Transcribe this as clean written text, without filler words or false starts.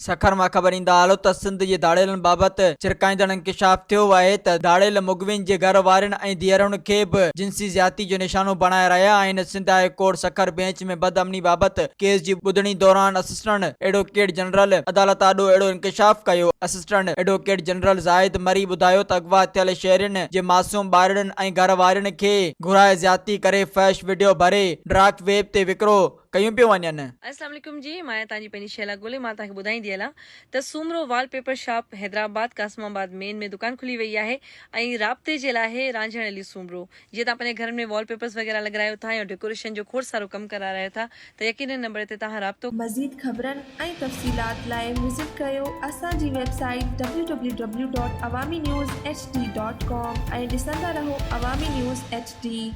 सखर मां ख़बर ईंदा आलो त सिंध जे दाड़ेलनि बाबति चिरकाईंदड़ इंकिशाफ थियो आहे त दाड़ेल मुगविन जे घर वारनि ऐं धीअरुनि खे बि जिंसी ज़्यादती जो निशानो बणाए रहिया आहिनि। Sindh high court Sukkur bench में बदअमनी बाबति केस जी ॿुधणी दौरान असिस्टेंट एडवोकेट जनरल अदालत आॾो अहिड़ो इंकिशाफ कयो। असिस्टेंट एडवोकेट जनरल ज़ाहिद मरी ॿुधायो त अगवा थियल शहरियुनि जे मासूम ॿारनि ऐं घर वारनि खे घुराए ज़्यादती करे फैश वीडियो भरे डार्क वेब ते विकिरो कयूं पियूं वञनि। अस्सलाम वालेकुम जी, मां तव्हांजी पंहिंजी शैला गोले मां तव्हांखे ॿुधाईंदी हलां त Soomro wallpaper shop Hyderabad Qasimabad main में दुकान खुली वई आहे ऐं राब्ते जे लाइ रांझण अली सूमरो। जीअं तव्हां पंहिंजे घर में वॉलपेपर्स वग़ैरह लॻारायो था या डेकोरेशन जो खोड़ सारो कमु करारायो था त यकीनन नंबर ते तव्हां राब्तो। मज़ीद ख़बरनि ऐं तफ़सीलात लाइ विज़िट कयो असांजी वेबसाइट www.awamiNewsHD.com ऐं ॾिसंदा रहो अवामी न्यूज़ HD।